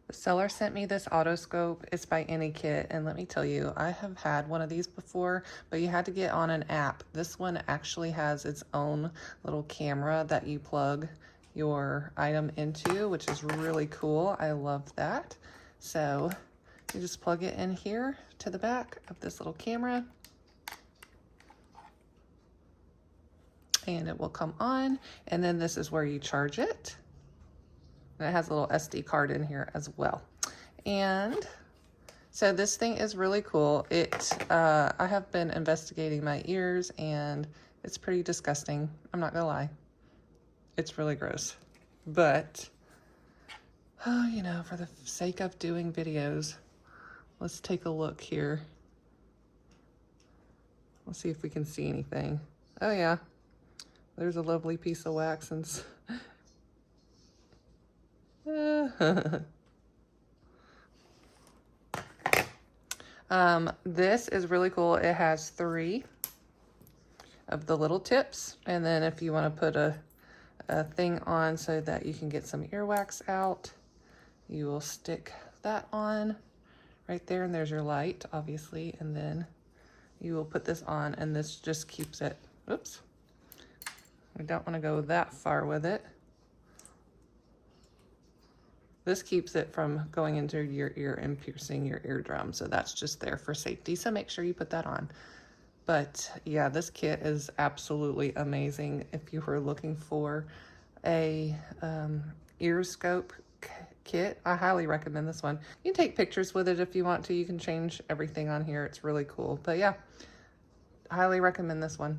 The seller sent me this otoscope. It's by Anykit, and let me tell you, I have had one of these before, but you had to get on an app. This one actually has its own little camera that you plug your item into, which is really cool. I love that. So you just plug it in here to the back of this little camera, and it will come on, and then this is where you charge it. And it has a little SD card in here as well. And so this thing is really cool. I have been investigating my ears, and it's pretty disgusting. I'm not gonna lie. It's really gross. But, oh, you know, for the sake of doing videos, let's take a look here. Let's see if we can see anything. Oh yeah, there's a lovely piece of wax and this is really cool. It has 3 of the little tips, and then if you want to put a thing on so that you can get some earwax out, you will stick that on right there, and there's your light, obviously, and then you will put this on, and this just keeps it. Oops, we don't want to go that far with it. This keeps it from going into your ear and piercing your eardrum. So that's just there for safety. So make sure you put that on. But yeah, this kit is absolutely amazing. If you were looking for a Gyroscope kit, I highly recommend this one. You can take pictures with it if you want to. You can change everything on here. It's really cool. But yeah, I highly recommend this one.